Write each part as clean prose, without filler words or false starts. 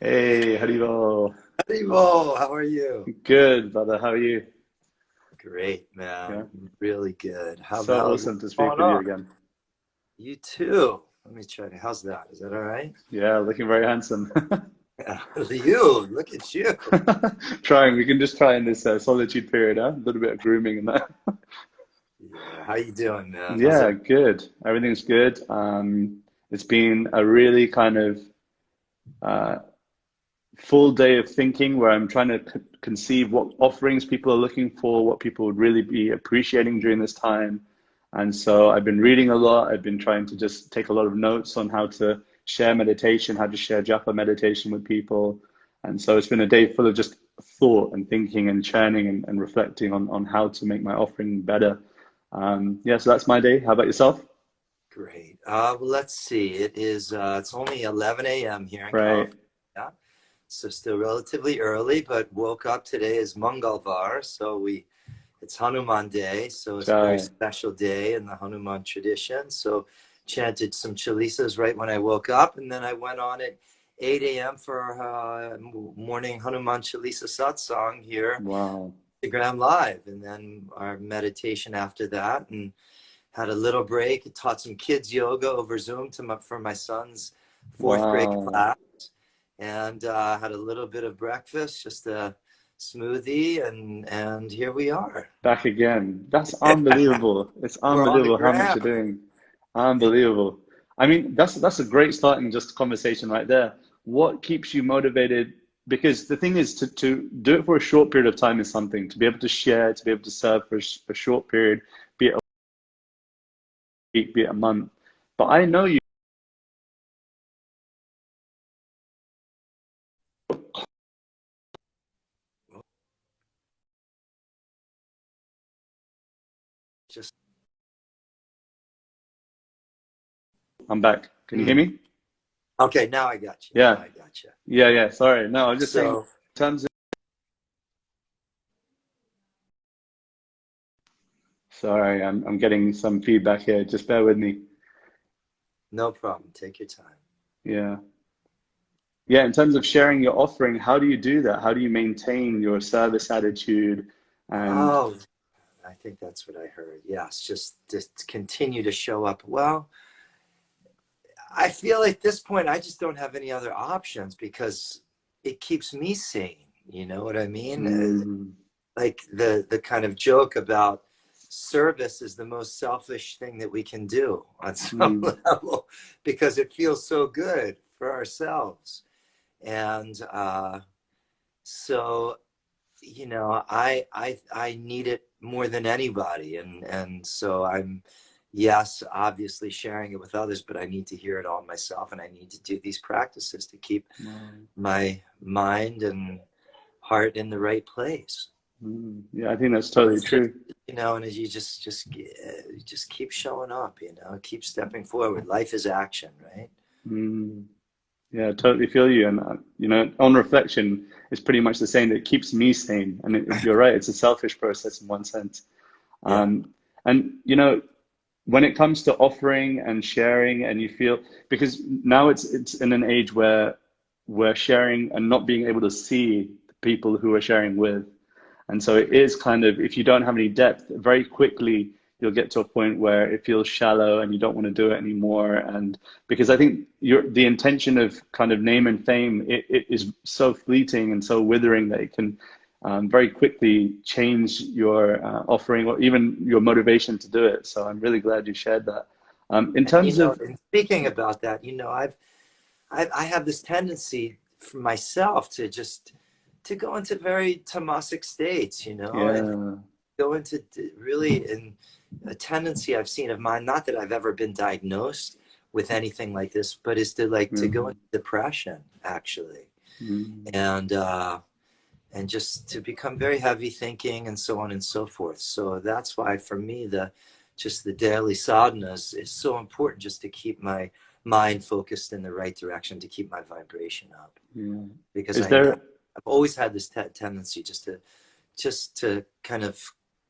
Hey, Haribo. Haribo, how are you? Good, brother. How are you? Great, man. Yeah. Really good. So How's awesome to speak going with you on? again. You too. Let me try to. How's that? Is that all right? Yeah, looking very handsome. Yeah. You, look at you. Trying. We can just try in this solitude period, huh? A little bit of grooming and that. Yeah. How you doing, man? How's Yeah, everything? good. Everything's good. It's been a really kind of uh, full day of thinking where I'm trying to conceive what offerings people are looking for, what people would really be appreciating during this time. And so I've been reading a lot. I've been trying to just take a lot of notes on how to share meditation, how to share japa meditation with people. And so it's been a day full of just thought and thinking and churning and reflecting on how to make my offering better. Yeah, so that's my day. How about yourself? Great. Well, let's see. It's only 11 a.m. here in Right. California, so still relatively early, but woke up today is Mangalvar, it's Hanuman Day, so it's a very Chai. special day in the Hanuman tradition. So chanted some chalisas right when I woke up, and then I went on at 8 a.m. for morning Hanuman Chalisa satsang here, Wow. Instagram Live, and then our meditation after that, and had a little break. Taught some kids yoga over Zoom for my son's fourth grade Wow. class, and had a little bit of breakfast, just a smoothie, and here we are. Back again. That's unbelievable. It's We're on the unbelievable how much you're ground. doing. Unbelievable. I mean, that's a great starting just conversation right there. What keeps you motivated? Because the thing is to do it for a short period of time is something, to be able to share, to be able to serve for a short period, be it a week, be it a month. But I know you Just I'm back. Can you hear mm. me? Okay. Now I got you. Now Yeah. I got you. Yeah, yeah. Sorry. No, I was just saying in So terms of sorry, I'm getting some feedback here. Just bear with me. no problem. Take your time. Yeah. Yeah, in terms of sharing your offering, how do you do that? How do you maintain your service attitude? And Oh, I think that's what I heard. Yes, just continue to show up. Well, I feel at this point I just don't have any other options because it keeps me sane. You know what I mean? mm, Like the kind of joke about service is the most selfish thing that we can do on some mm, level because it feels so good for ourselves. And so I need it more than anybody, and so I'm, yes, obviously sharing it with others, but I need to hear it all myself, and I need to do these practices to keep wow, my mind and heart in the right place. yeah, I think that's So totally it's just, true. and as you just keep showing up, keep stepping forward. Life is action, right? Mm, yeah, I totally feel you. And, on reflection, it's pretty much the same. That keeps me sane. And you're right, it's a selfish process in one sense. Yeah. Um, and, when it comes to offering and sharing, and you feel, because now it's in an age where we're sharing and not being able to see the people who we're sharing with. And so it is kind of, if you don't have any depth, very quickly you'll get to a point where it feels shallow and you don't want to do it anymore. And because I think the intention of kind of name and fame, it is so fleeting and so withering that it can very quickly change your offering or even your motivation to do it. So I'm really glad you shared that. In And terms of, and speaking about that, I have this tendency for myself to just to go into very tamasic states, and yeah, go into really in a tendency I've seen of mine, not that I've ever been diagnosed with anything like this, but is to like to go mm, into depression actually, mm, and just to become very heavy thinking and so on and so forth. So that's why for me the daily sadhanas is so important, just to keep my mind focused in the right direction, to keep my vibration up, yeah. because Is there, I've always had this tendency just to kind of,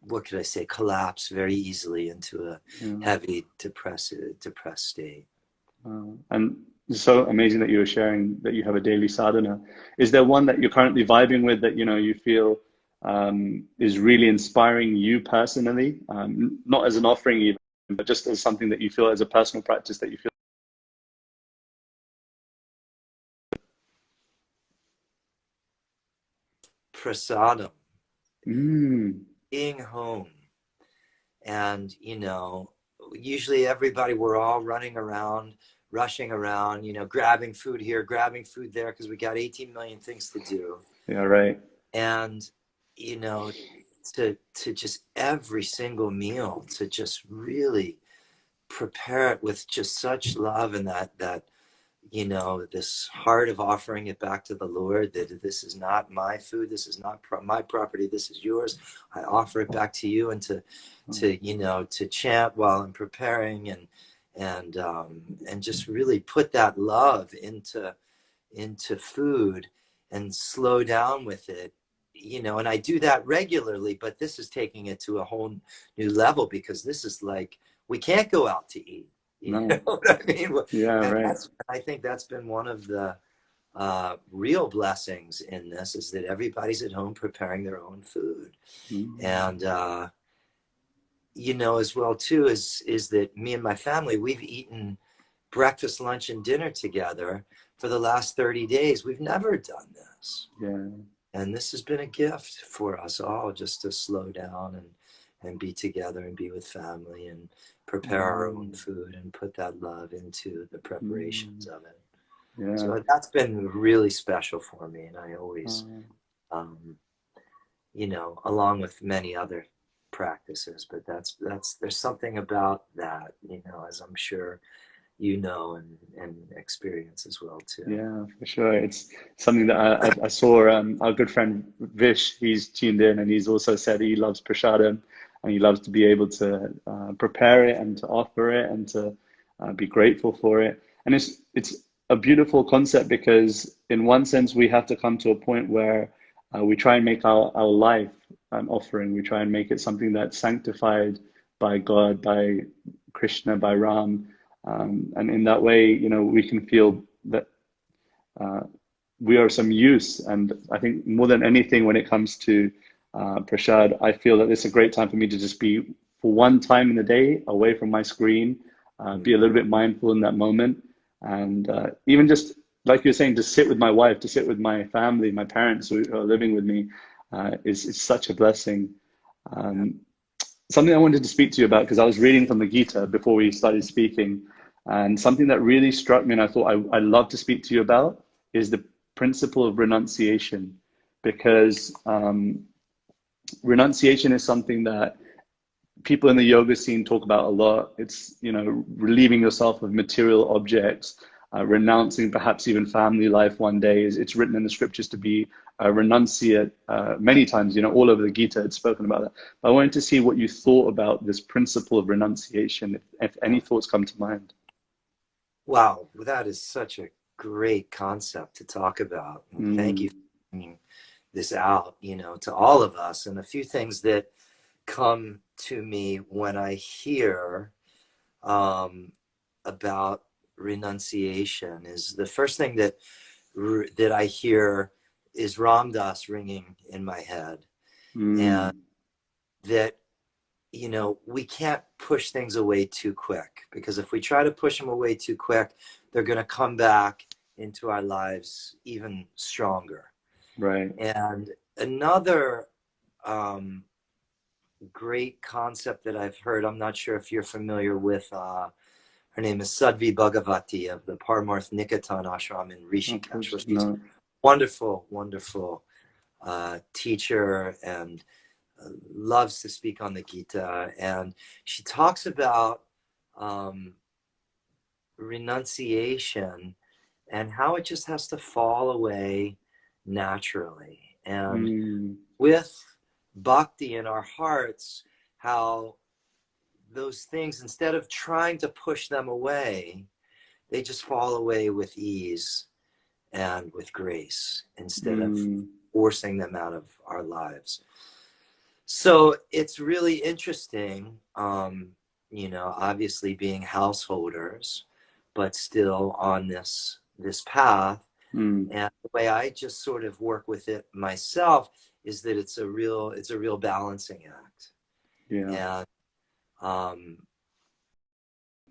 what could I say, collapse very easily into a yeah. heavy depressed state. And it's so amazing that you were sharing that you have a daily sadhana. Is there one that you're currently vibing with that, you feel is really inspiring you personally? Not as an offering even, but just as something that you feel as a personal practice that you feel. Prasadam, Mm, being home. And, usually everybody, we're all running around, rushing around, grabbing food here, grabbing food there, because we got 18 million things to do. yeah, right. And, you know, to just every single meal, to just really prepare it with just such love, and that this heart of offering it back to the Lord, that this is not my food, this is not my property, this is yours. I offer it back to you, and to chant while I'm preparing, and just really put that love into food, and slow down with it. And I do that regularly, but this is taking it to a whole new level, because this is like, we can't go out to eat. You know No. what I mean? Yeah, And right. I think that's been one of the real blessings in this, is that everybody's at home preparing their own food. Mm. And, as well too, is that me and my family, we've eaten breakfast, lunch, and dinner together for the last 30 days. We've never done this. Yeah. And this has been a gift for us all, just to slow down and be together and be with family and prepare our own Mm. food and put that love into the Mm. preparations of it. Yeah. So that's been really special for me. And I always, Uh, um, along with many other practices, but there's something about that, as I'm sure and experience as well too. Yeah, for sure. It's something that I saw our good friend Vish, he's tuned in and he's also said he loves prasadam and he loves to be able to prepare it and to offer it and to be grateful for it. And it's a beautiful concept because in one sense we have to come to a point where we try and make our life an offering. We try and make it something that's sanctified by God, by Krishna, by Ram. And in that way, we can feel that uh, we are of some use. And I think more than anything, when it comes to prasad, I feel that it's a great time for me to just be for one time in the day away from my screen, be a little bit mindful in that moment. And even just like you're saying, to sit with my wife, to sit with my family, my parents who are living with me, is such a blessing. Um, Something I wanted to speak to you about, because I was reading from the Gita before we started speaking, and something that really struck me and I thought I'd love to speak to you about is the principle of renunciation, because renunciation is something that people in the yoga scene talk about a lot. It's, relieving yourself of material objects, renouncing perhaps even family life one day. It's written in the scriptures to be a renunciate many times, all over the Gita it's spoken about that. But I wanted to see what you thought about this principle of renunciation, if any thoughts come to mind. Wow, that is such a great concept to talk about. And thank you Mm, for bringing this out, to all of us. And a few things that come to me when I hear about renunciation is, the first thing that I hear is Ram Dass ringing in my head, and mm, that we can't push things away too quick, because if we try to push them away too quick, they're going to come back into our lives even stronger. right. And another great concept that I've heard, I'm not sure if you're familiar with, her name is Sadhvi Bhagavati of the Parmarth Nikatan Ashram in Of Rishikesh, course, where she's a no. wonderful, wonderful teacher, and loves to speak on the Gita. And she talks about um, renunciation and how it just has to fall away naturally. And Mm, with bhakti in our hearts, how those things, instead of trying to push them away, they just fall away with ease and with grace, instead of mm, forcing them out of our lives. So it's really interesting, obviously being householders, but still on this path. Mm. And the way I just sort of work with it myself is that it's a real balancing act. Yeah. And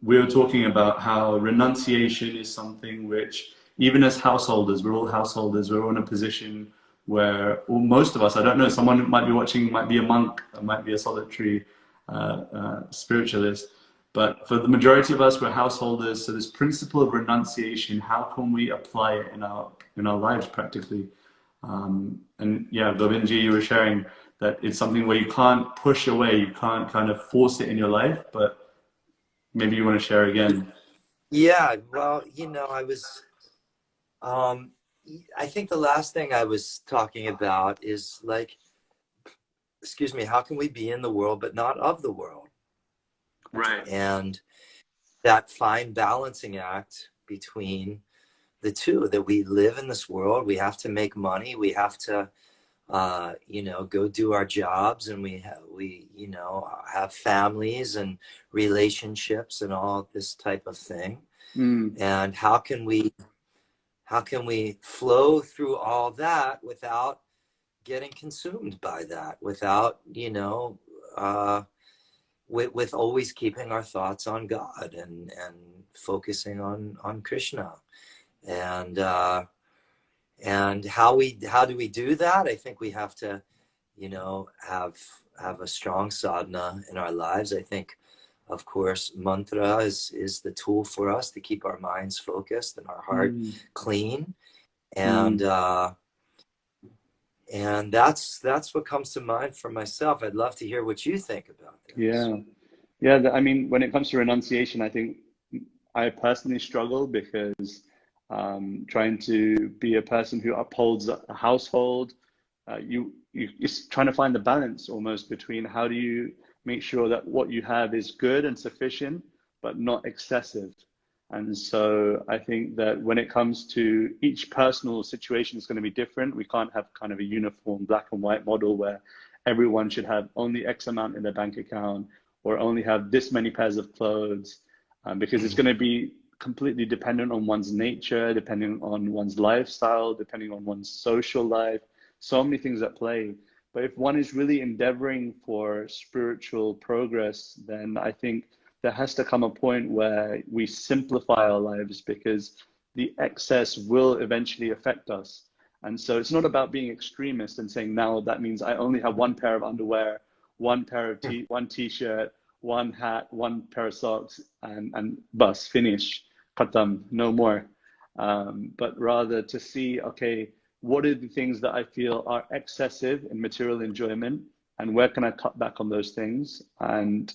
We were talking about how renunciation is something which, even as householders, we're all in a position where, or most of us, I don't know, someone might be watching, might be a monk, might be a solitary spiritualist, but for the majority of us, we're householders. So this principle of renunciation, how can we apply it in our lives practically? And yeah, Govindji, you were sharing that it's something where you can't push away, you can't kind of force it in your life, but maybe you want to share again. yeah, well, I think the last thing I was talking about is like, excuse me, how can we be in the world but not of the world? Right. And that fine balancing act between the two, that we live in this world, we have to make money, we have to go do our jobs, and we have families and relationships and all this type of thing. And how can we flow through all that without getting consumed by that, without with always keeping our thoughts on God and focusing on Krishna. And how do we do that? I think we have to, have a strong sadhana in our lives. I think, of course, mantra is the tool for us to keep our minds focused and our heart clean. And and that's what comes to mind for myself. I'd love to hear what you think about this. Yeah. I mean, when it comes to renunciation, I think I personally struggle because trying to be a person who upholds a household, it's trying to find the balance almost between how do you make sure that what you have is good and sufficient, but not excessive. And so I think that when it comes to each personal situation is going to be different. We can't have kind of a uniform black and white model where everyone should have only X amount in their bank account or only have this many pairs of clothes, because it's going to be completely dependent on one's nature, depending on one's lifestyle, depending on one's social life, so many things at play. But if one is really endeavoring for spiritual progress, then I think there has to come a point where we simplify our lives, because the excess will eventually affect us. And so it's not about being extremist and saying, now that means I only have one pair of underwear, one pair of one t-shirt, one hat, one pair of socks, and bus, finish, khatam, no more. But rather to see, okay, what are the things that I feel are excessive in material enjoyment, and where can I cut back on those things? And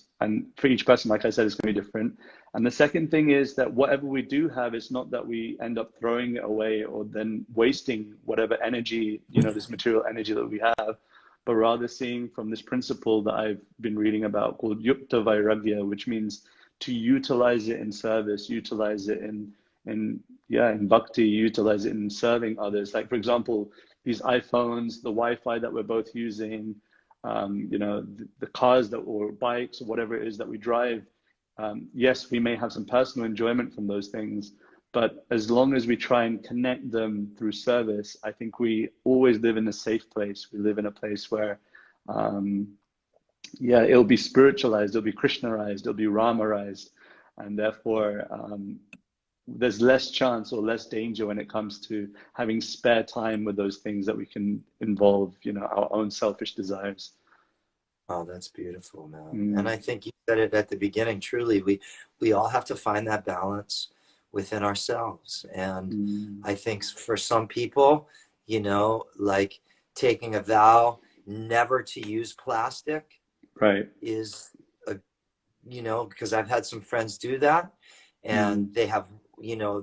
for each person, like I said, it's going to be different. And the second thing is that whatever we do have, it's not that we end up throwing it away or then wasting whatever energy, this material energy that we have, but rather seeing from this principle that I've been reading about called Yukta Vairagya, which means to utilize it in service, utilize it in Bhakti, utilize it in serving others. Like, for example, these iPhones, the Wi-Fi that we're both using, the cars or bikes or whatever it is that we drive. Yes, we may have some personal enjoyment from those things, but as long as we try and connect them through service, I think we always live in a safe place. We live in a place where, it'll be spiritualized, it'll be Krishnaized, it'll be Ramaized, and therefore there's less chance or less danger when it comes to having spare time with those things that we can involve, our own selfish desires. Oh, that's beautiful, man. And I think you said it at the beginning. Truly, we all have to find that balance within ourselves. And I think for some people, like taking a vow never to use plastic, right, is because I've had some friends do that, and they have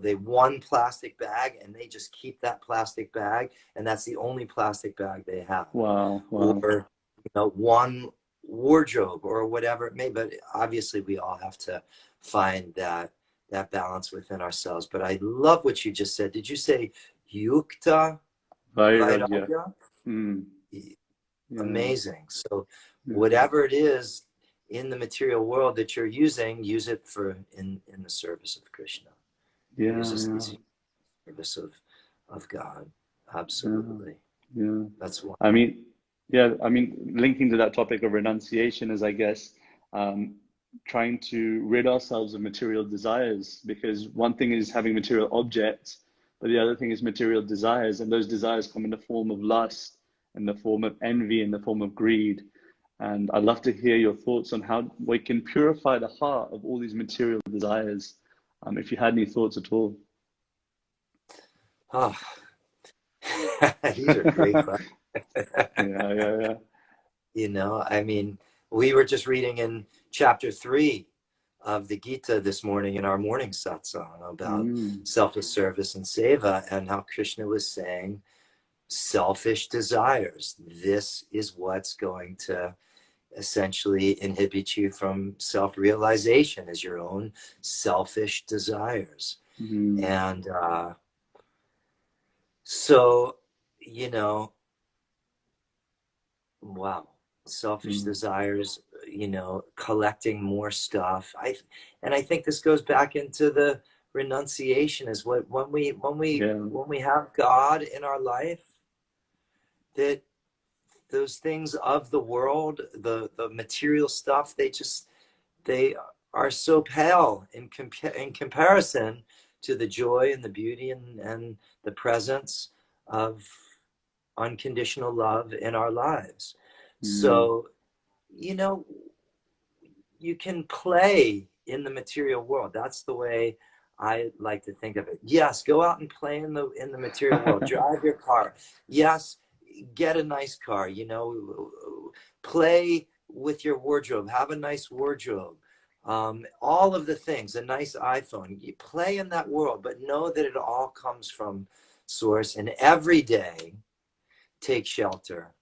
they one plastic bag, and they just keep that plastic bag, and that's the only plastic bag they have. Wow. Or one wardrobe or whatever it may. But obviously we all have to find that balance within ourselves. But I love what you just said. Did you say yukta vairagya? Amazing. So whatever it is in the material world that you're using, use it in the service of Krishna. Yeah, because it's yeah, service of God. yeah, Absolutely. yeah. That's why. I mean, yeah, I mean, linking to that topic of renunciation is, I guess, um, trying to rid ourselves of material desires, because one thing is having material objects, but the other thing is material desires, and those desires come in the form of lust, in the form of envy, in the form of greed. And I'd love to hear your thoughts on how we can purify the heart of all these material desires, if you had any thoughts at all. Oh, these are great questions. Yeah, yeah, yeah. You know, I mean, we were just reading in chapter 3 of the Gita this morning in our morning satsang about Mm, selfless service and seva, and how Krishna was saying selfish desires. This is what's going to essentially inhibit you from self-realization, is your own selfish desires. mm, And so, you know, wow, selfish mm. desires, you know, collecting more stuff. And I think this goes back into the renunciation, is what Yeah. when we have God in our life, that those things of the world, the material stuff, they are so pale in comparison to the joy and the beauty and the presence of unconditional love in our lives. Mm, So, you know, you can play in the material world. That's the way I like to think of it. Yes, go out and play in the material world. Drive your car. Yes, get a nice car. You know, play with your wardrobe. Have a nice wardrobe. All of the things. A nice iPhone. You play in that world, but know that it all comes from Source. And every day, take shelter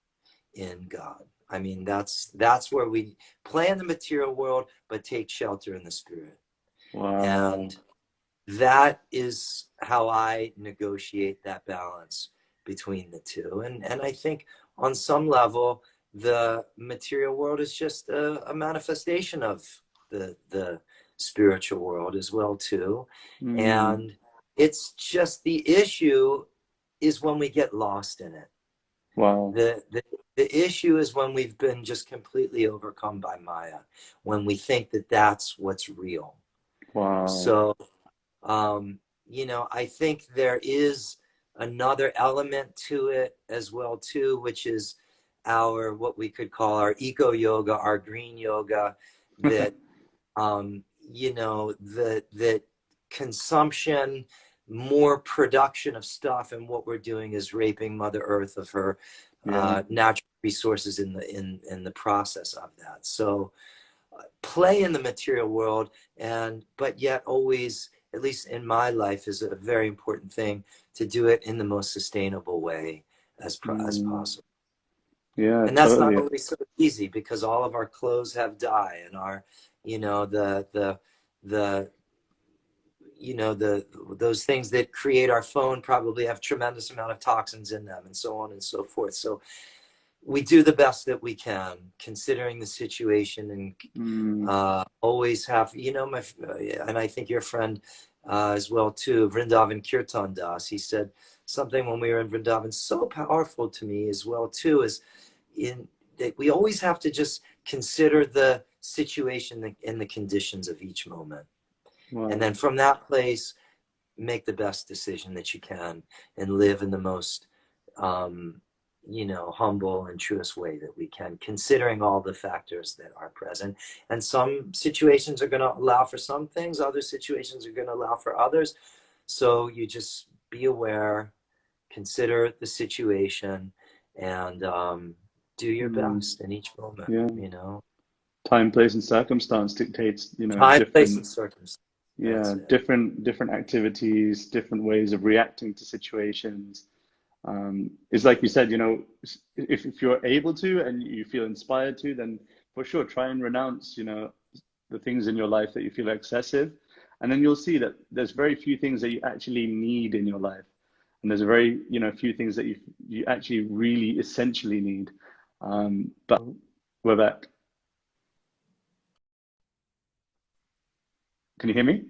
in God. I mean, that's where we play in the material world, but take shelter in the spirit. wow. And that is how I negotiate that balance between the two. And I think on some level, the material world is just a manifestation of the spiritual world as well too. Mm, And it's just the issue is when we get lost in it. wow. The issue is when we've been just completely overcome by Maya, when we think that that's what's real. Wow. So, you know, I think there is another element to it as well too, which is our what we could call our eco yoga, our green yoga, that you know, that consumption, more production of stuff, and what we're doing is raping Mother Earth of her Yeah. natural resources in the process of that. So play in the material world, and but yet always, at least in my life, is a very important thing to do it in the most sustainable way as Mm, possible. yeah, And that's not totally. always so easy, because all of our clothes have dye, and our, you know, the you know, those things that create our phone probably have tremendous amount of toxins in them, and so on and so forth. So we do the best that we can, considering the situation, and Mm, always have, you know, and I think your friend as well too, Vrindavan Kirtan Das, he said something when we were in Vrindavan so powerful to me as well too, is in that we always have to just consider the situation and the conditions of each moment, and wow. then from that place make the best decision that you can, and live in the most um, you know, humble and truest way that we can, considering all the factors that are present. And some situations are going to allow for some things, other situations are going to allow for others. So you just be aware, consider the situation, and do your Mm, best in each moment, yeah. you know. Time, place, and circumstance dictates, Time, place, and different, circumstance. That's yeah, it. different activities, different ways of reacting to situations. It's like you said, if you're able to and you feel inspired to, then for sure try and renounce, the things in your life that you feel are excessive. And then you'll see that there's very few things that you actually need in your life. And there's a very, few things that you actually really essentially need. But we're back. Can you hear me?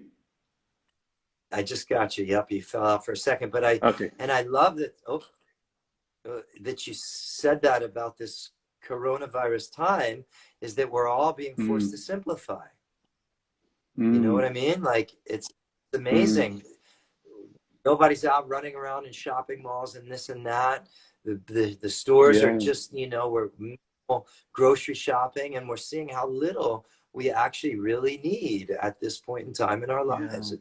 I just got you. Yep, you fell out for a second, but Okay. I love that. Oh, that you said that about this coronavirus time, is that we're all being forced to Mm, simplify. You know what mm, I mean? Like, it's mm. amazing. Nobody's out running around in shopping malls and this and that. The stores are Yeah, just, we're grocery shopping, and we're seeing how little we actually really need at this point in time in our yeah. lives.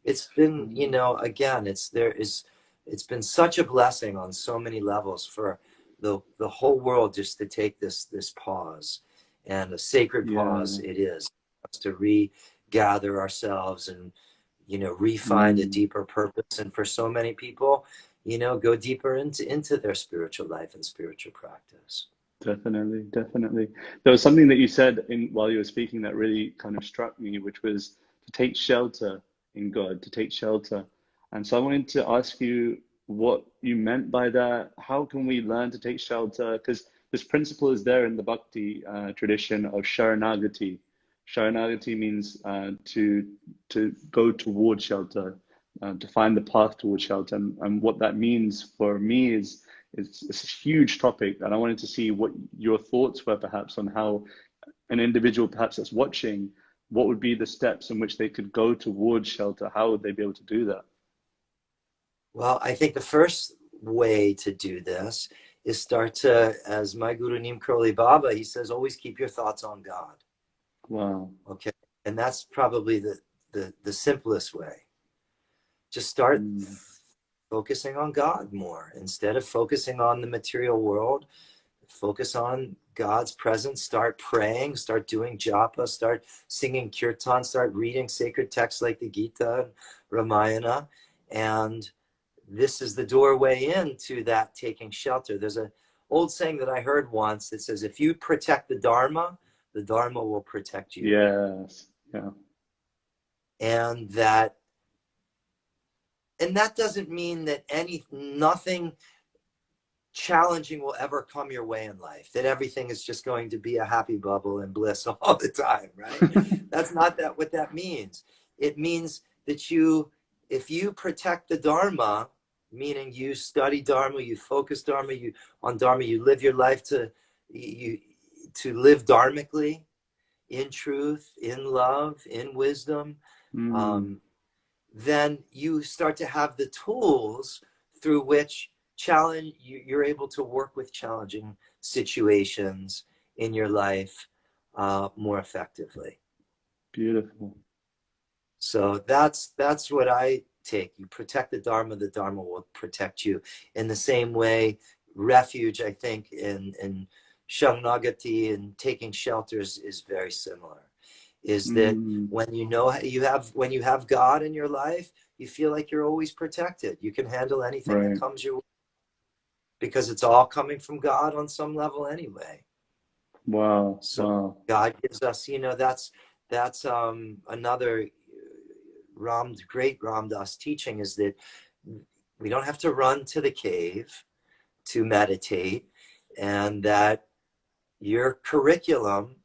It's been, Mm, again, it's been such a blessing on so many levels for the whole world just to take this pause, and a sacred pause yeah. it is, to regather ourselves and re-find a Mm. deeper purpose. And for so many people, go deeper into their spiritual life and spiritual practice. Definitely, definitely. There was something that you said while you were speaking that really kind of struck me, which was to take shelter in God, to take shelter. And so I wanted to ask you what you meant by that. How can we learn to take shelter? Because this principle is there in the Bhakti tradition of Sharanagati. Sharanagati means to go towards shelter, to find the path towards shelter. And what that means for me is it's a huge topic, and I wanted to see what your thoughts were perhaps on how an individual perhaps that's watching, what would be the steps in which they could go towards shelter? How would they be able to do that? Well, I think the first way to do this is start to, as my Guru Neem Karoli Baba, he says, always keep your thoughts on God. Wow. Okay. And that's probably the simplest way. Just start Mm, focusing on God more instead of focusing on the material world. Focus on God's presence. Start praying, start doing japa, start singing kirtan, start reading sacred texts like the Gita and Ramayana. And this is the doorway into that taking shelter. There's an old saying that I heard once that says, if you protect the Dharma will protect you. yes. Yeah. And that doesn't mean that nothing challenging will ever come your way in life, that everything is just going to be a happy bubble and bliss all the time, right? That's not what that means. It means that if you protect the Dharma, meaning you study Dharma, you focus Dharma, on Dharma, you live your life you to live dharmically, in truth, in love, in wisdom, Mm, um, then you start to have the tools through which you're able to work with challenging situations in your life more effectively. beautiful. So that's what I take. You protect the Dharma will protect you. In the same way, refuge, I think, in Sharanagati and taking shelters is very similar. Is that Mm, when when you have God in your life, you feel like you're always protected. You can handle anything that right. comes your way because it's all coming from God on some level anyway. Wow. So Wow. God gives us, that's another great Ram Dass teaching, is that we don't have to run to the cave to meditate, and that your curriculum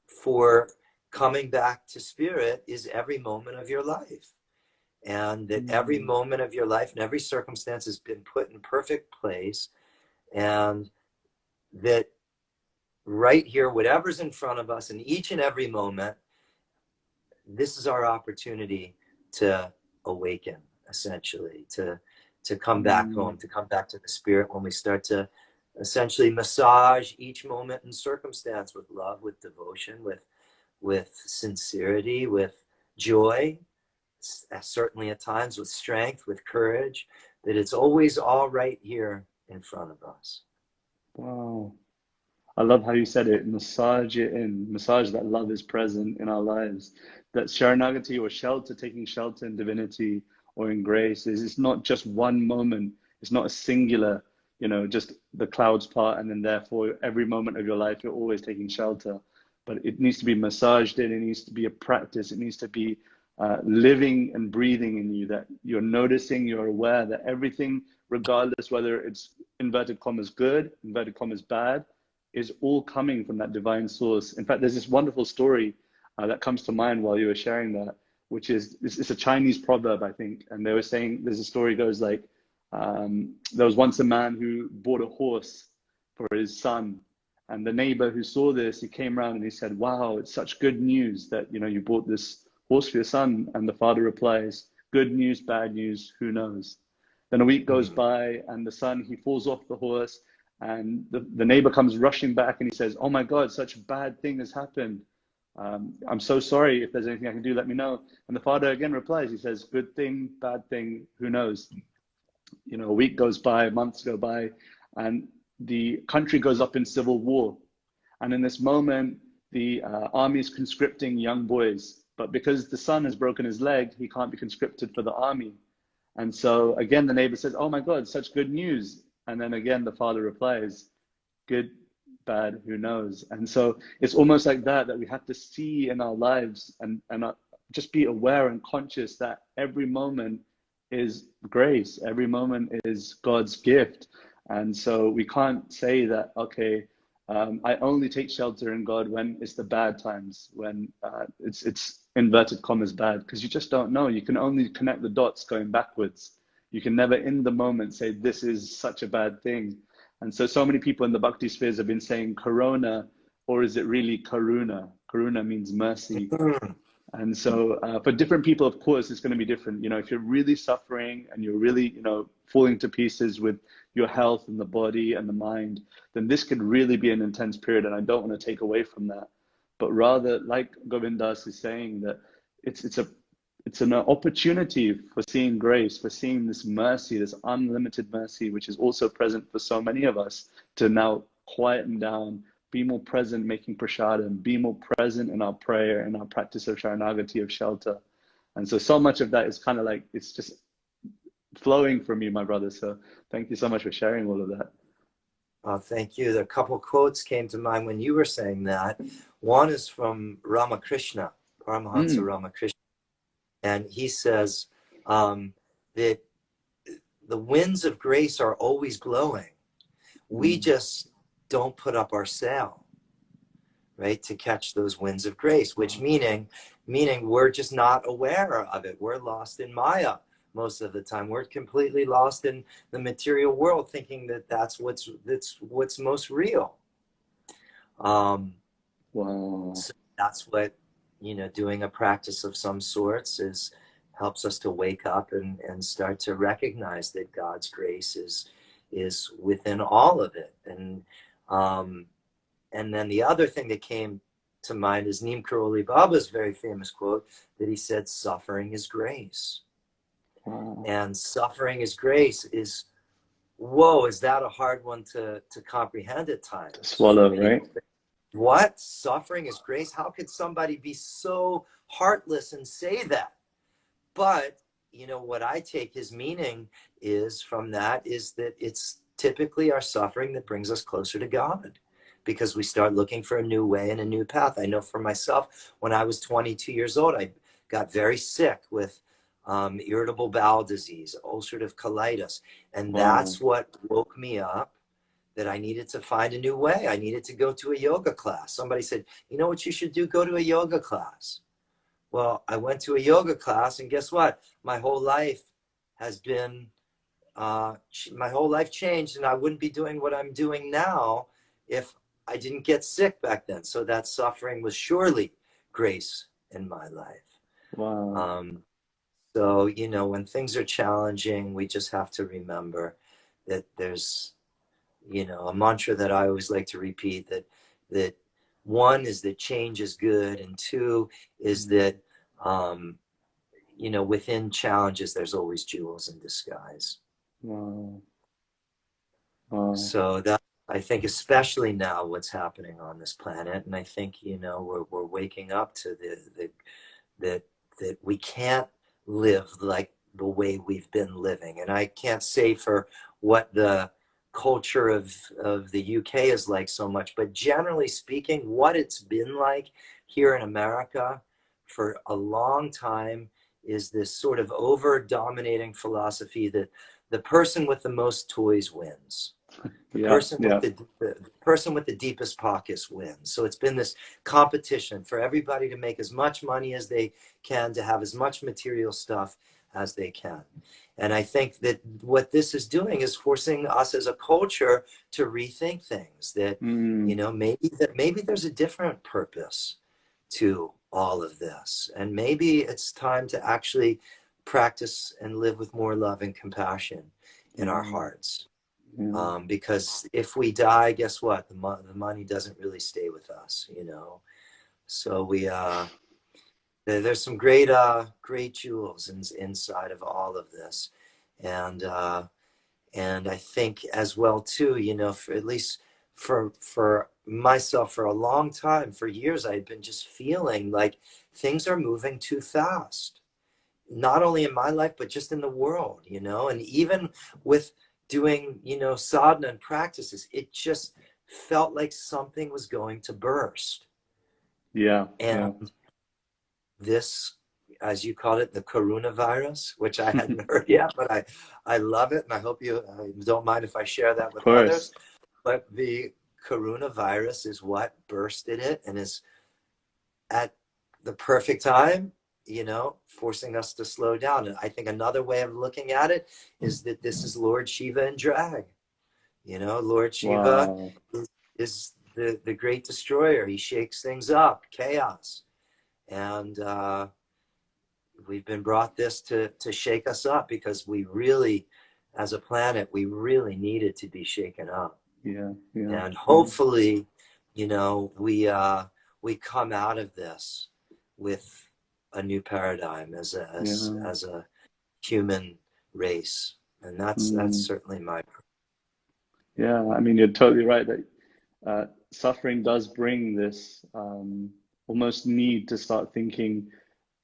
for coming back to spirit is every moment of your life, and that every Mm, moment of your life and every circumstance has been put in perfect place, and that right here, whatever's in front of us in each and every moment, this is our opportunity to awaken, essentially, to come back mm, home, to come back to the spirit, when we start to essentially massage each moment and circumstance with love, with devotion, with sincerity, with joy, certainly at times with strength, with courage, that it's always all right here in front of us. wow. I love how you said it. Massage it in. Massage that love is present in our lives. That Sharanagati or shelter, taking shelter in divinity or in grace, is it's not just one moment. It's not a singular, just the clouds part and then therefore every moment of your life you're always taking shelter. But it needs to be massaged in. It needs to be a practice. It needs to be living and breathing in you. That you're noticing, you're aware that everything, regardless whether it's inverted commas good, inverted commas bad, is all coming from that divine source. In fact, there's this wonderful story that comes to mind while you were sharing that, which is it's a Chinese proverb, I think. And they were saying, there's a story goes like, there was once a man who bought a horse for his son, and the neighbor who saw this, he came around and he said, "Wow, it's such good news that you bought this horse for your son." And the father replies, "Good news, bad news, who knows?" Then a week goes by, and the son, he falls off the horse, and the neighbor comes rushing back and he says, "Oh my God, such a bad thing has happened. I'm so sorry. If there's anything I can do, let me know." And the father again replies, he says, "Good thing, bad thing, who knows?" A week goes by, months go by, and the country goes up in civil war. And in this moment, the army is conscripting young boys. But because the son has broken his leg, he can't be conscripted for the army. And so again, the neighbor says, "Oh my God, such good news." And then again, the father replies, "Good, bad, who knows?" And so it's almost like that we have to see in our lives and just be aware and conscious that every moment is grace. Every moment is God's gift. And so we can't say that, okay, I only take shelter in God when it's the bad times, when it's inverted commas bad, because you just don't know. You can only connect the dots going backwards. You can never in the moment say this is such a bad thing. And so many people in the Bhakti spheres have been saying Corona, or is it really Karuna? Karuna means mercy. And so for different people, of course, it's going to be different. If you're really suffering and you're really, falling to pieces with your health and the body and the mind, then this could really be an intense period. And I don't want to take away from that. But rather, like Govind Das is saying, that it's an opportunity for seeing grace, for seeing this mercy, this unlimited mercy, which is also present for so many of us, to now quieten down, be more present, making prasadam, be more present in our prayer and our practice of Sharanagati, of shelter. And so much of that is kind of like, it's just flowing from you, my brother. So thank you so much for sharing all of that. Thank you. A couple quotes came to mind when you were saying that. One is from Ramakrishna, Paramahansa Ramakrishna. And he says that the winds of grace are always blowing. We just don't put up our sail, right, to catch those winds of grace, which meaning we're just not aware of it. We're lost in Maya most of the time. We're completely lost in the material world, thinking that that's what's most real. Wow. So that's what, doing a practice of some sorts helps us to wake up and start to recognize that God's grace is within all of it. And then the other thing that came to mind is Neem Karoli Baba's very famous quote that he said, "Suffering is grace." Wow. And suffering is grace is, whoa, is that a hard one to comprehend at times? Swallow, right? What? Suffering is grace? How could somebody be so heartless and say that? But, what I take his meaning is from that is that it's typically our suffering that brings us closer to God, because we start looking for a new way and a new path. I know for myself, when I was 22 years old, I got very sick with irritable bowel disease, ulcerative colitis. And that's what woke me up, that I needed to find a new way. I needed to go to a yoga class. Somebody said, "You know what you should do? Go to a yoga class." Well, I went to a yoga class, and guess what? My whole life has been, my whole life changed, and I wouldn't be doing what I'm doing now if I didn't get sick back then. So that suffering was surely grace in my life. Wow. So, when things are challenging, we just have to remember that there's, a mantra that I always like to repeat, that one is that change is good, and two is that, within challenges, there's always jewels in disguise. Wow. So that, I think, especially now, what's happening on this planet, and I think, we're waking up to that we can't live like the way we've been living. And I can't say for what the culture of the UK is like so much, but generally speaking, what it's been like here in America for a long time is this sort of over dominating philosophy that the person with the most toys wins. The Yeah, person with yeah. the person with the deepest pockets wins. So it's been this competition for everybody to make as much money as they can, to have as much material stuff as they can. And I think that what this is doing is forcing us as a culture to rethink things, that, you Mm, know, maybe there's a different purpose to all of this. And maybe it's time to actually practice and live with more love and compassion in our yeah, hearts. yeah. Because if we die, guess what? The money doesn't really stay with us, you know. So there's some great jewels inside of all of this, and I think as well too, you know, for at least for myself, for a long time, for years, I'd been just feeling like things are moving too fast, not only in my life, but just in the world, you know. And even with doing, you know, sadhana and practices, it just felt like something was going to burst. Yeah, And yeah. this, as you called it, the Karuna virus, which I hadn't heard yet, but I love it. And I hope you don't mind if I share that Of with others. course. But the Karuna virus is what bursted it, and is at the perfect time, you know, forcing us to slow down. And I think another way of looking at it is that this is Lord Shiva in drag. You know, Lord Shiva Wow. is the great destroyer. He shakes things up, chaos. And we've been brought this to shake us up, because we really, as a planet, we really needed to be shaken up. Yeah, yeah, And yeah, hopefully, you know, we come out of this with a new paradigm yeah. as a human race. And that's Mm, certainly my. yeah, I mean, you're totally right that suffering does bring this almost need to start thinking,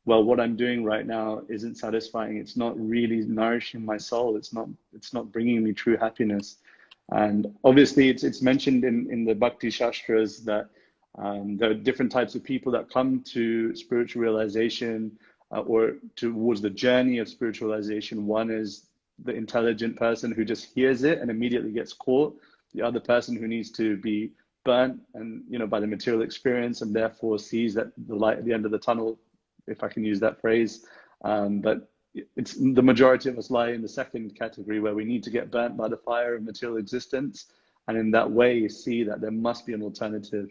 well, what I'm doing right now isn't satisfying. It's not really nourishing my soul. It's not bringing me true happiness. And obviously, it's mentioned in the Bhakti Shastras that there are different types of people that come to spiritual realization or towards the journey of spiritualization. One is the intelligent person who just hears it and immediately gets caught. The other person who needs to be burnt and by the material experience and therefore sees that the light at the end of the tunnel, if I can use that phrase. But it's the majority of us lie in the second category where we need to get burnt by the fire of material existence, and in that way see that there must be an alternative,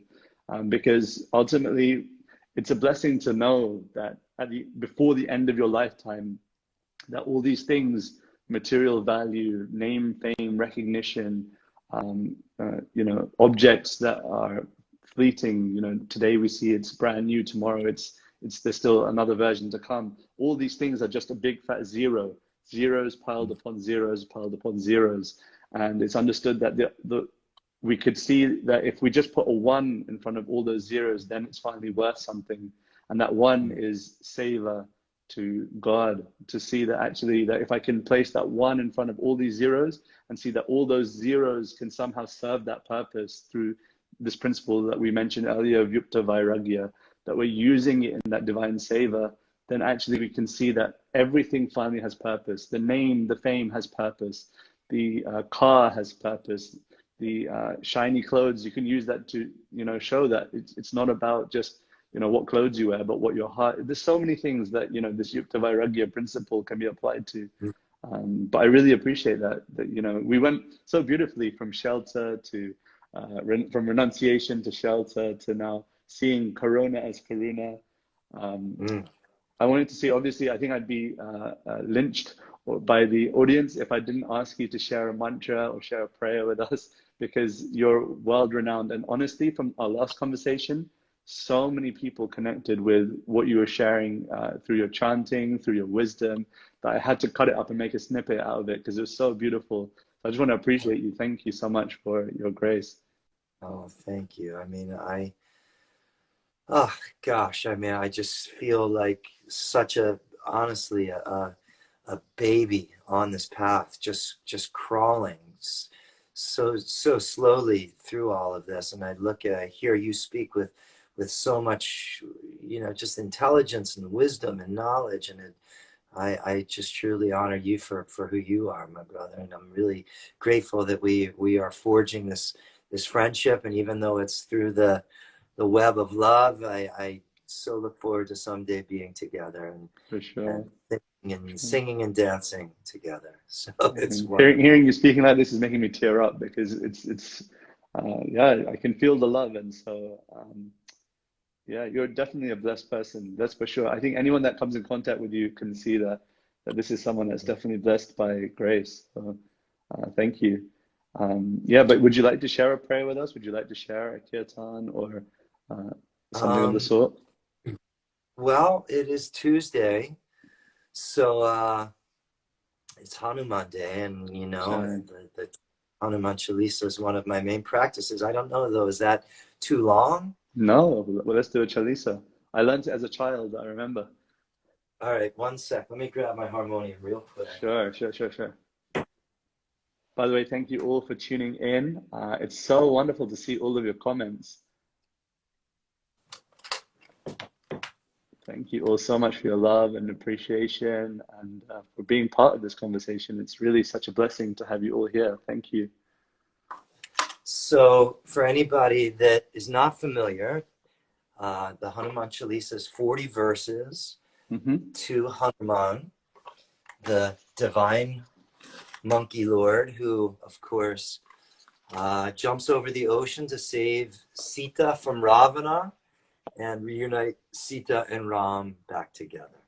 because ultimately it's a blessing to know that before the end of your lifetime, that all these things, material value, name, fame, recognition, objects that are fleeting, today we see it's brand new, tomorrow there's still another version to come. All these things are just a big fat zero, zeros piled upon zeros, piled upon zeros. And it's understood that we could see that if we just put a one in front of all those zeros, then it's finally worth something. And that one is seva to God, to see that actually that if I can place that one in front of all these zeros and see that all those zeros can somehow serve that purpose through this principle that we mentioned earlier of yukta vairagya, that we're using it in that divine seva, then actually we can see that everything finally has purpose. The name, the fame has purpose. The car has purpose. The shiny clothes, you can use that to, show that it's not about just, what clothes you wear, but what your heart. There's so many things that, this Yukta Vairagya principle can be applied to. But I really appreciate that, we went so beautifully from shelter to, from renunciation to shelter to now seeing Corona as Karuna. I wanted to say, obviously, I think I'd be lynched by the audience if I didn't ask you to share a mantra or share a prayer with us, because you're world renowned. And honestly, from our last conversation, so many people connected with what you were sharing through your chanting, through your wisdom, that I had to cut it up and make a snippet out of it because it was so beautiful. So I just want to appreciate you. Thank you so much for your grace. Oh, thank you. I mean, oh gosh, I mean, I just feel like such honestly, a baby on this path, just crawling so slowly through all of this. And I hear you speak with so much, just intelligence and wisdom and knowledge, and I just truly honor you for who you are, my brother, and I'm really grateful that we are forging this friendship. And even though it's through the web of love, I so look forward to someday being together For sure. singing and dancing together. So it's Hearing you speaking like this is making me tear up, because yeah, I can feel the love. And so yeah, you're definitely a blessed person, that's for sure. I think anyone that comes in contact with you can see that this is someone that's definitely blessed by grace. So thank you. Yeah, but would you like to share a prayer with us? Would you like to share a kirtan or something of the um, sort? well, it is Tuesday, so it's Hanuman Day, and you know, Sure. the Hanuman Chalisa is one of my main practices. I don't know though, is that too long? No, well, let's do a Chalisa. I learned it as a child, I remember. All right, one sec. Let me grab my harmonium real quick. Sure, sure, sure, sure. By the way, thank you all for tuning in. It's so wonderful to see all of your comments. Thank you all so much for your love and appreciation, and for being part of this conversation. It's really such a blessing to have you all here. Thank you. So, for anybody that is not familiar, the Hanuman Chalisa is 40 verses to Hanuman, the divine monkey lord, who, of course, jumps over the ocean to save Sita from Ravana and reunite Sita and Ram back together.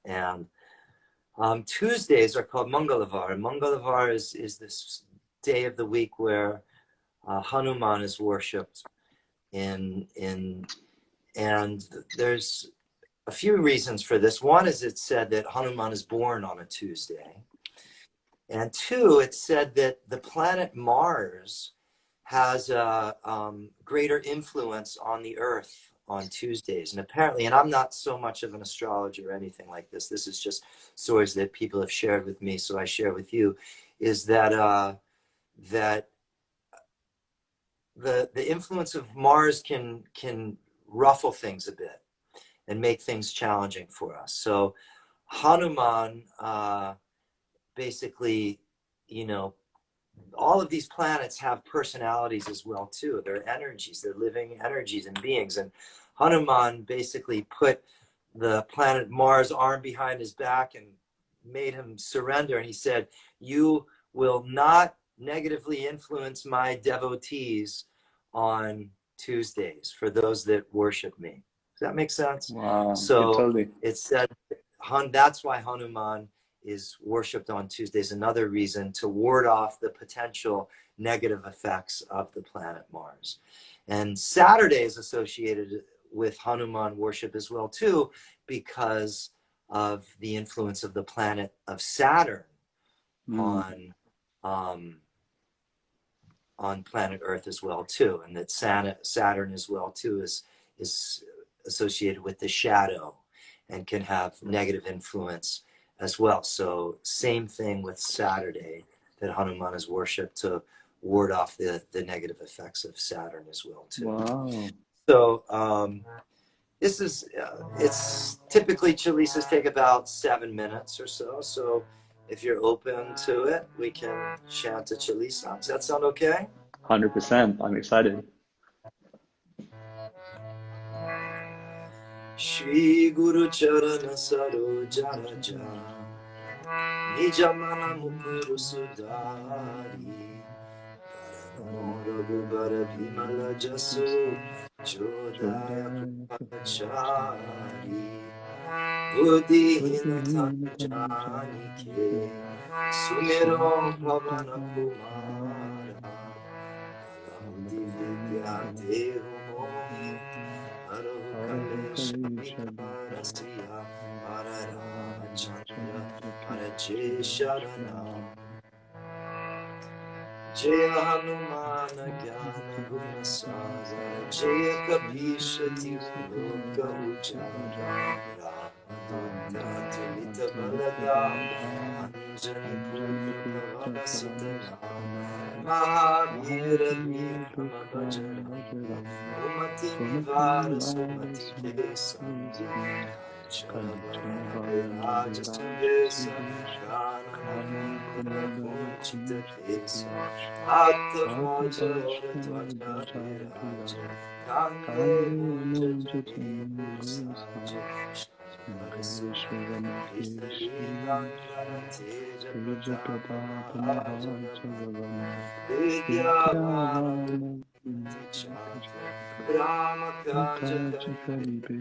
And Tuesdays are called Mangalavar. And Mangalavar is this day of the week where Hanuman is worshipped and there's a few reasons for this. One is it's said that Hanuman is born on a Tuesday. And two, it's said that the planet Mars has a greater influence on the Earth on Tuesdays. And apparently, and I'm not so much of an astrologer or anything like this, this is just stories that people have shared with me, so I share with you, is that that the influence of Mars can ruffle things a bit and make things challenging for us. So Hanuman basically, you know, all of these planets have personalities as well too. They're energies, they're living energies and beings. And Hanuman basically put the planet Mars arm behind his back and made him surrender. And he said, "You will not negatively influence my devotees on Tuesdays for those that worship me." Does that make sense? Wow, yeah, So totally. it said that's why Hanuman is worshipped on Tuesdays. Another reason to ward off the potential negative effects of the planet Mars. And Saturday is associated with Hanuman worship as well too, because of the influence of the planet of Saturn on planet Earth as well too, and that Saturn as well too is associated with the shadow and can have negative influence as well. So same thing with Saturday, that Hanuman is worshipped to ward off the negative effects of Saturn as well too. Wow. So this is it's typically Chalisas take about 7 minutes or so. So if you're open to it, we can chant a Chalisa. Does that sound okay? 100%. I'm excited. Shri Guru Charana Saroja Raja Nijamana Mukuru Sudari Ragubara Bhimala Jasu Jodaya Pachari Buddhi Hinata Janike Sumero Bhavana Kumara Alahudi Vidya Dehu Mohi Arahu Kalesh Vikarasiya Arara Chandra Araje Sharanam Jaya Hanumana Gyana Guna Sagar Jaya Kapishati Loka Ujara Ramadutta Tulita Balada Anjani Punya Pavana Sutana Mahavira Vikrama Bajara Umati Nivara Sumati Kesari Kanchana Varana Viraja Sudesha Kamala Kunandana Kuncha Bhattavaja Viraj Kande Moja Sankarishwaramati Srijatatapa Mahajagavan Vidyavana Chakalipe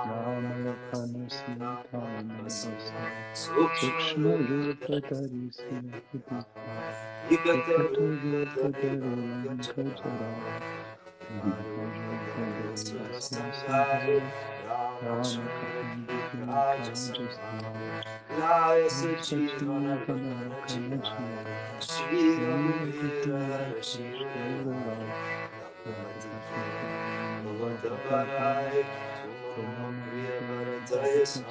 Ramalakana Sita Manavasa Sukshma Rupa Tarisi Hidika Vikata Rupa Darilanka Jara Rama Kapanditi Kajasya Sachivanara Kanachya Srivagati Krishna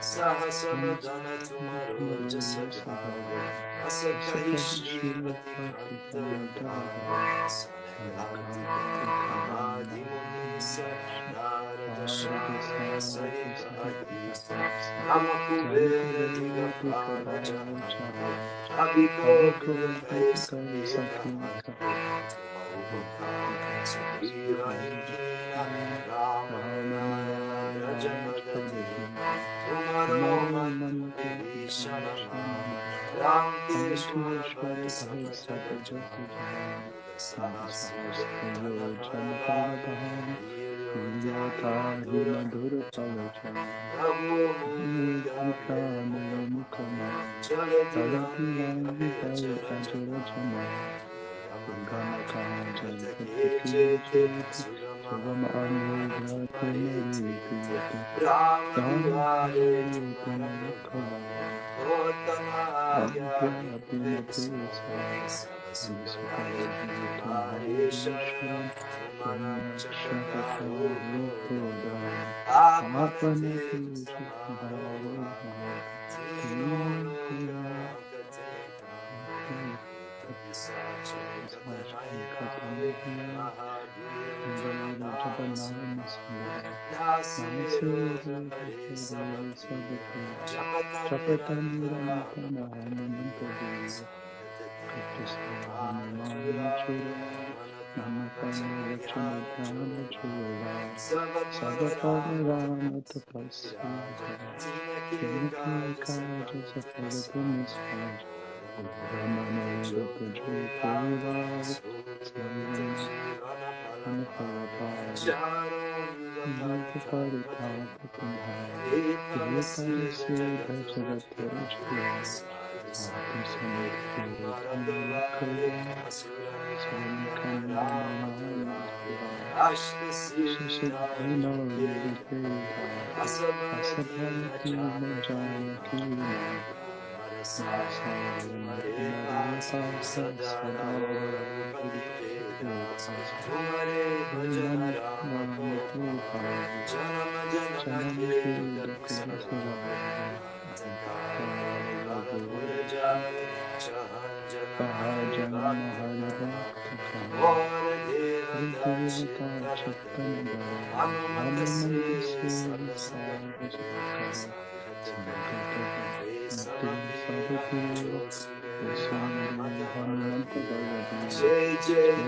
Sahasavadana tumaro jasagaha Asakahishivati kantavya Sanagati Brahmadi Munisa Narada Shara Sarita Hadisa Namakubera Digapala Jahare Abhiko Vikai Sakya Sugama Anuga Kumari Priyate Rama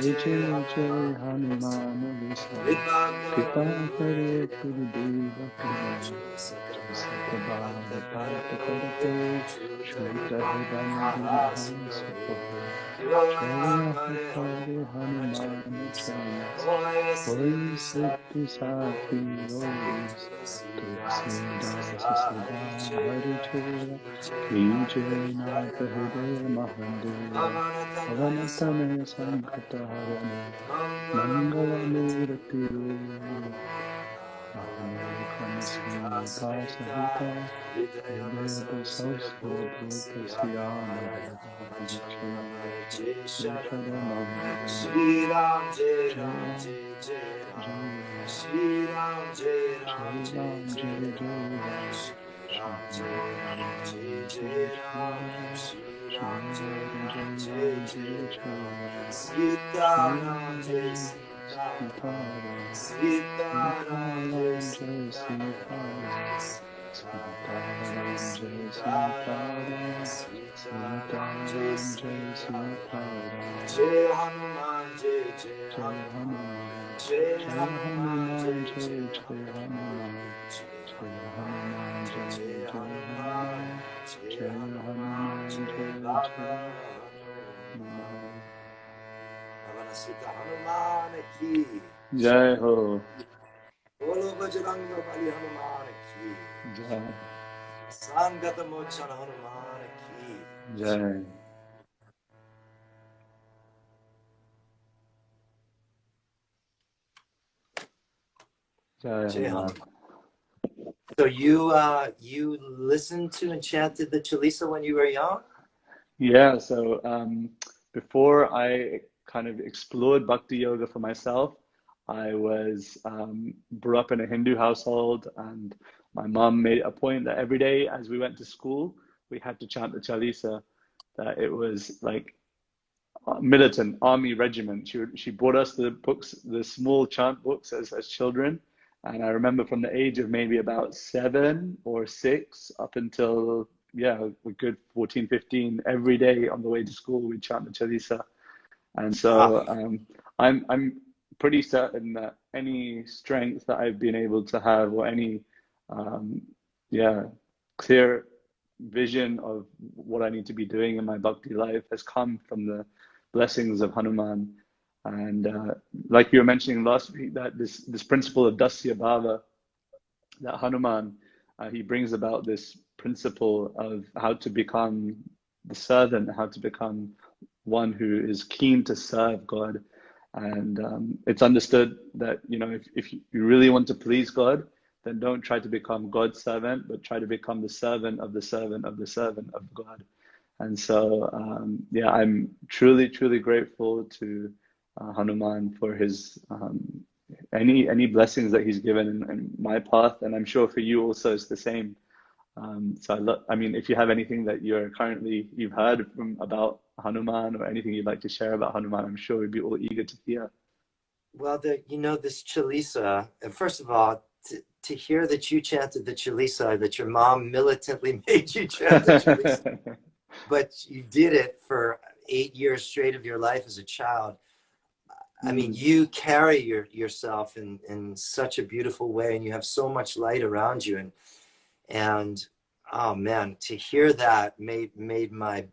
Jai Jai Hanuman Kripa Karo Gurudeva Ki Satabhava Partakarato Shmita Hridam Supaho Jaya Hare Hanuman Chalisa Hoy Siddhi Sati Rois Tulsi Das Sada Hari Chera Ki Jai Nath Hriday Mahandeva Avanatane Sankata Harane Mangala Murti Anukamsita Sahita Hridaya Basasya Bhutasya Namadha Shri Ram Jai Ram Jai Jai Ram Shri Ram Jai Ram Jai Jai Ram Ram Jai Ram Jai Jai Ram Shri Ram Jai Ram Jai Jai Ram Sita Ram Jai Sitaram, Sitaram Sitaram, Jai Sitaram, Jai Sitaram Jai Sitaram, Sitaram, Sitaram, Jai Sitaram Jai Sitaram, Sitaram. Jai Hanuman, Jai Jai Hanuman, Hanuman, Jai Jai Hanuman, Hanuman, Jai Jai Jai Hanuman, Jai Hanuman, Jai Jai Jai Hanuman, Hanuman, Jai Jai Hanuman, Hanuman, Jai Jai Baba Jai Hanuman. Hanuman. Bhavana Sita Hanuman ki. Jai Ho, Bolo Bajranga Bali Hanuman ki. Jai, Sangata Mochana Hanuman ki. Jai, Jai Jai Hanuman. Hanuman. So you listened to and chanted the Chalisa when you were young? Yeah, so before I kind of explored Bhakti Yoga for myself, I was brought up in a Hindu household, and my mom made it a point that every day as we went to school, we had to chant the Chalisa. That it was like militant army regiment. She brought us the books, the small chant books as children, and I remember from the age of maybe about 7 or 6 up until yeah a good 14, 15. Every day on the way to school we chant the Chalisa, and Wow. so I'm pretty certain that any strength that I've been able to have or any um, yeah clear vision of what I need to be doing in my bhakti life has come from the blessings of Hanuman. And like you were mentioning last week, that this principle of Dasya Bhava, that Hanuman, he brings about this principle of how to become the servant, how to become one who is keen to serve God. And it's understood that, you know, if you really want to please God, then don't try to become God's servant, but try to become the servant of the servant of the servant of God. And so, yeah, I'm truly, truly grateful to Hanuman for his any blessings that he's given in my path, and I'm sure for you also it's the same. So I mean, if you have anything that you've heard from about Hanuman or anything you'd like to share about Hanuman, I'm sure we'd be all eager to hear. Well, this Chalisa, and first of all, to hear that you chanted the Chalisa, that your mom militantly made you chant the Chalisa, but you did it for 8 years straight of your life as a child. I mean, Mm, you carry yourself in such a beautiful way, and you have so much light around you. And oh man, to hear that made my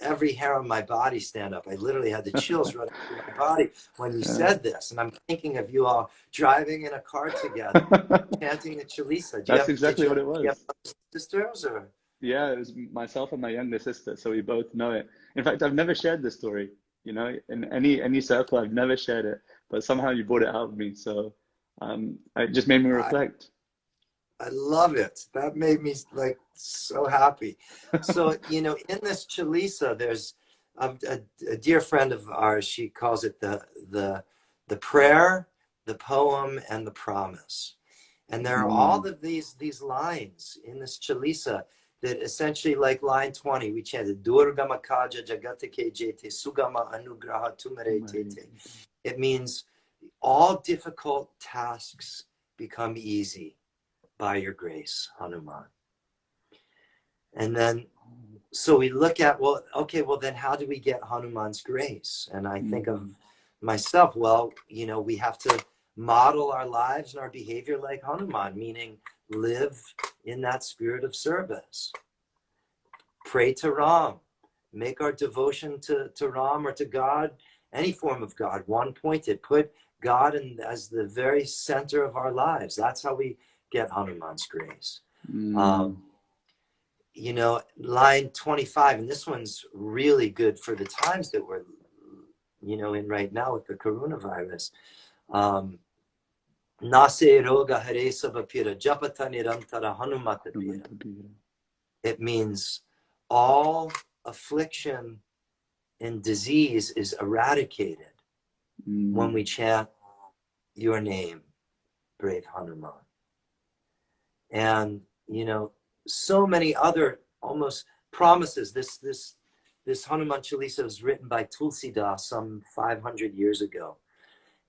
every hair on my body stand up. I literally had the chills running through my body when you yeah. said this. And I'm thinking of you all driving in a car together, chanting the Chalisa. That's Did exactly you what it have was. sisters or? Yeah, it was myself and my younger sister, so we both know it. In fact, I've never shared this story, you know, in any circle, I've never shared it, but somehow you brought it out of me, so it just made me I, reflect. I love it. That made me like so happy. So, in this Chalisa, there's a dear friend of ours. She calls it the prayer, the poem, and the promise. And there are all Mm, of these lines in this Chalisa that essentially, like line 20, we chanted Durga Makaja Jagatake Jete Sugama Anugraha Tumare Tete. It means all difficult tasks become easy by your grace, Hanuman. And then, so we look at, well, okay, well, then how do we get Hanuman's grace? And I think of mm, myself, well, we have to model our lives and our behavior like Hanuman, meaning live in that spirit of service. Pray to Ram. Make our devotion to Ram or to God, any form of God, one pointed. Put God as the very center of our lives. That's how we get Hanuman's grace. mm, Um, line 25, and this one's really good for the times that we're, in right now with the coronavirus. Nase roga hare sabapira japata nirantara hanumatapira. It means all affliction and disease is eradicated when we chant your name, brave Hanuman. And, so many other almost promises. This Hanuman Chalisa was written by Tulsidas some 500 years ago.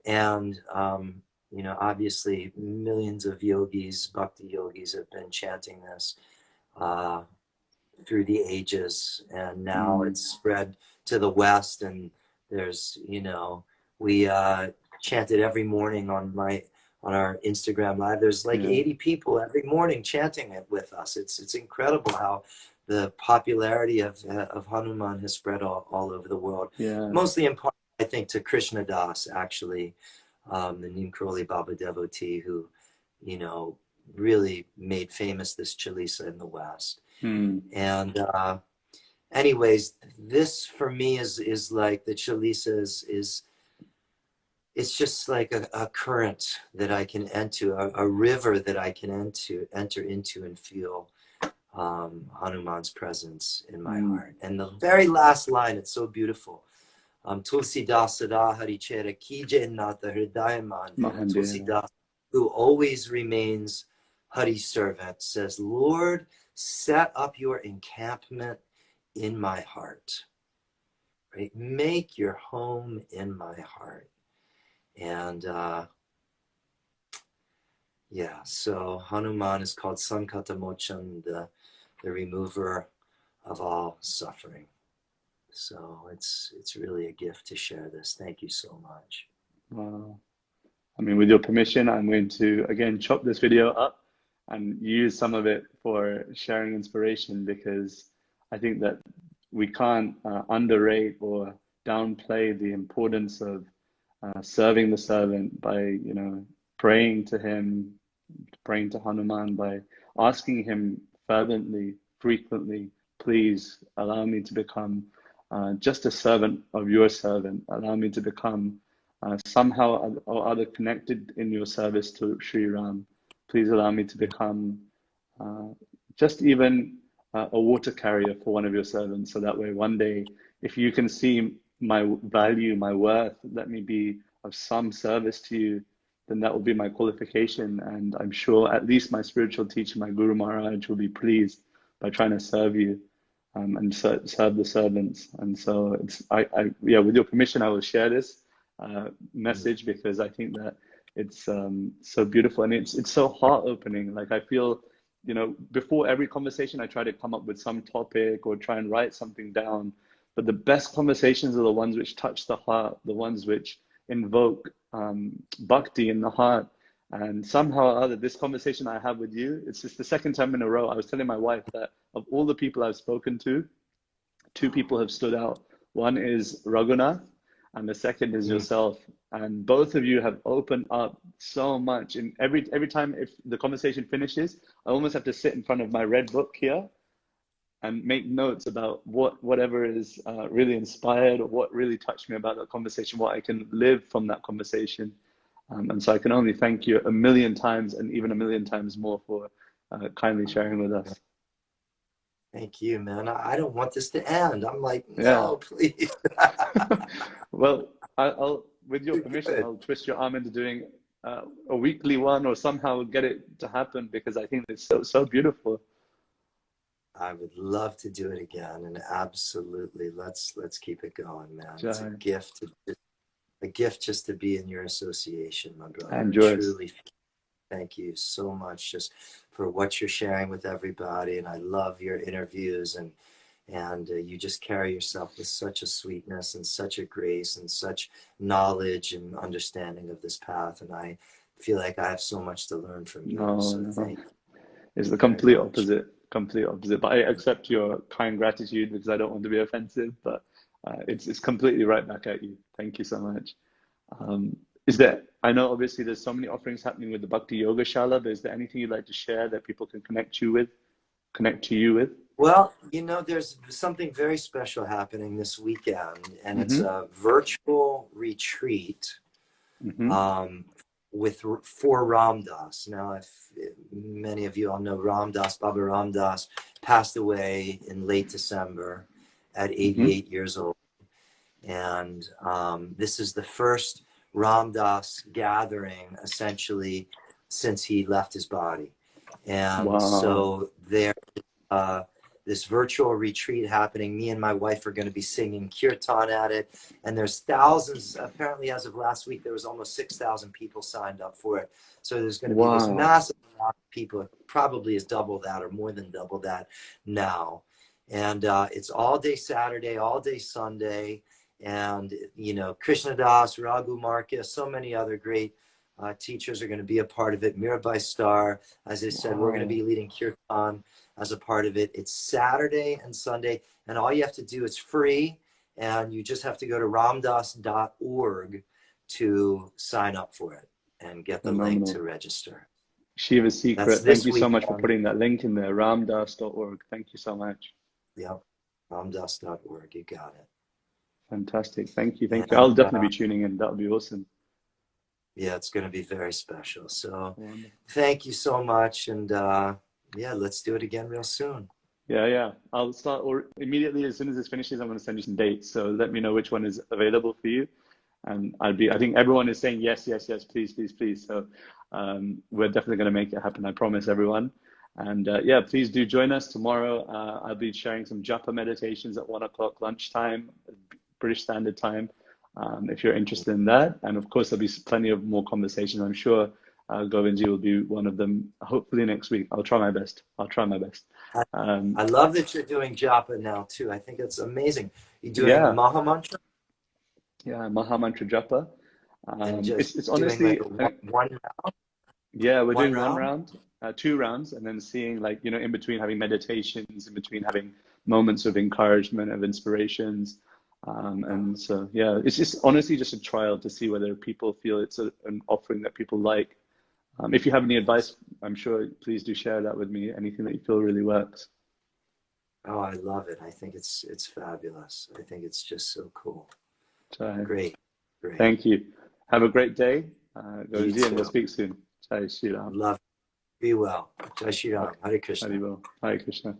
And, you know, obviously millions of yogis, bhakti yogis have been chanting this through the ages, and now Mm, it's spread to the West. And there's, you know, we chant it every morning on our Instagram live. There's like yeah, 80 people every morning chanting it with us. It's incredible how the popularity of Hanuman has spread all over the world. yeah. Mostly in part, I think, to Krishna Das, actually, the Neem Karoli Baba devotee who, you know, really made famous this Chalisa in the West. Mm, And anyways, this for me is like the Chalisa is it's just like a current that I can enter, a river that I can enter into and feel Hanuman's presence in my mm, heart. And the very last line, it's so beautiful. Tulsi Das Sada Hari Chera Kije Nata Hridaya Mandir. Tulsi Mahandir. Das, who always remains Hari's servant, says, Lord, set up your encampment in my heart. Right? Make your home in my heart. And yeah, so Hanuman is called Sankata Mochan, the remover of all suffering. So it's really a gift to share this. Thank you so much. Wow. I mean, with your permission, I'm going to again chop this video up and use some of it for sharing inspiration, because I think that we can't underrate or downplay the importance of serving the servant by, you know, praying to him, praying to Hanuman, by asking him fervently, frequently, please allow me to become just a servant of your servant. Allow me to become somehow or other connected in your service to Sri Ram. Please allow me to become uh, just even a water carrier for one of your servants. So that way, one day, if you can see my value, my worth, let me be of some service to you, then that will be my qualification. And I'm sure at least my spiritual teacher, my Guru Maharaj, will be pleased by trying to serve you and serve the servants. And so yeah, with your permission, I will share this message, because I think that it's so beautiful, and it's so heart opening. Like I feel, you know, before every conversation, I try to come up with some topic or try and write something down. But the best conversations are the ones which touch the heart, the ones which invoke bhakti in the heart. And somehow or other, this conversation I have with you, it's just the second time in a row. I was telling my wife that of all the people I've spoken to, two people have stood out. One is Raghunath, and the second is Mm. yourself. And both of you have opened up so much. And every time if the conversation finishes, I almost have to sit in front of my red book here and make notes about whatever is really inspired or what really touched me about that conversation, what I can live from that conversation. And so I can only thank you a million times, and even a million times more, for kindly sharing with us. Thank you, man. I don't want this to end. I'm like, Yeah. no, please. Well, I'll, with your permission, Good. I'll twist your arm into doing a weekly one, or somehow get it to happen, because I think it's so beautiful. I would love to do it again, and absolutely, let's keep it going, man. It's Jai. a gift just to be in your association, my brother. And I yours. truly thank you so much just for what you're sharing with everybody, and I love your interviews, and you just carry yourself with such a sweetness and such a grace and such knowledge and understanding of this path, and I feel like I have so much to learn from you. No, So no. thank It's you the very complete much. opposite. Complete opposite. But I accept your kind gratitude, because I don't want to be offensive. But it's completely right back at you. Thank you so much. Um, is there, I know obviously there's so many offerings happening with the Bhakti Yoga Shala, but is there anything you'd like to share that people can connect to you with? Well, you know, there's something very special happening this weekend, and it's Mm-hmm. a virtual retreat Mm-hmm. um, for Ram Dass. Now, if many of you all know Ram Dass, Baba Ram Dass passed away in late December at Mm-hmm. 88 years old, and this is the first Ram Dass gathering essentially since he left his body, and Wow. so there. Uh, this virtual retreat happening. Me and my wife are going to be singing Kirtan at it. And there's thousands, apparently as of last week, there was almost 6,000 people signed up for it. So there's going to be this Wow. massive amount of people, probably is double that or more than double that now. And it's all day Saturday, all day Sunday. And, you know, Krishna Das, Raghu Marcus, so many other great teachers are going to be a part of it. Mirabai Star, as I said, we're going to Wow. be leading Kirtan as a part of it. It's Saturday and Sunday, and all you have to do, it's free, and you just have to go to ramdas.org to sign up for it and get the link to Phenomenal. register. Shiva's That's Secret. Thank this you so much for weekend. putting that link in there. Ramdas.org. Thank you so much. Yep, ramdas.org. You got it. Fantastic. Thank you. Thank you. And I'll definitely be tuning in. That'll be awesome. yeah, it's going to be very special. So Wonderful. thank you so much. And yeah, let's do it again real soon. Yeah. I'll start or immediately as soon as this finishes, I'm going to send you some dates. So let me know which one is available for you. And I think everyone is saying yes, please. So we're definitely going to make it happen. I promise everyone. And yeah, please do join us tomorrow. I'll be sharing some japa meditations at 1 o'clock lunchtime, British Standard Time. If you're interested in that. And of course, there'll be plenty of more conversations. I'm sure Govindji will be one of them, hopefully next week. I'll try my best. I love that you're doing japa now too. I think it's amazing. You're doing Yeah, Maha Mantra Maha Mantra Japa. and It's just doing like honestly, a one round, yeah, we're one doing one round. round, 2 rounds, and then seeing like, in between having meditations, in between having moments of encouragement, of inspirations. And so, yeah, it's just honestly just a trial to see whether people feel it's an offering that people like. If you have any advice, I'm sure, please do share that with me. Anything that you feel really works. Oh, I love it. I think it's fabulous. I think it's just so cool. So, Great. thank you. Have a great day, You Govind, and we'll too. speak soon. Jai Shri Ram. Love. Be well. Jai Shri Okay. Ram. Hare Krishna. Hare Krishna.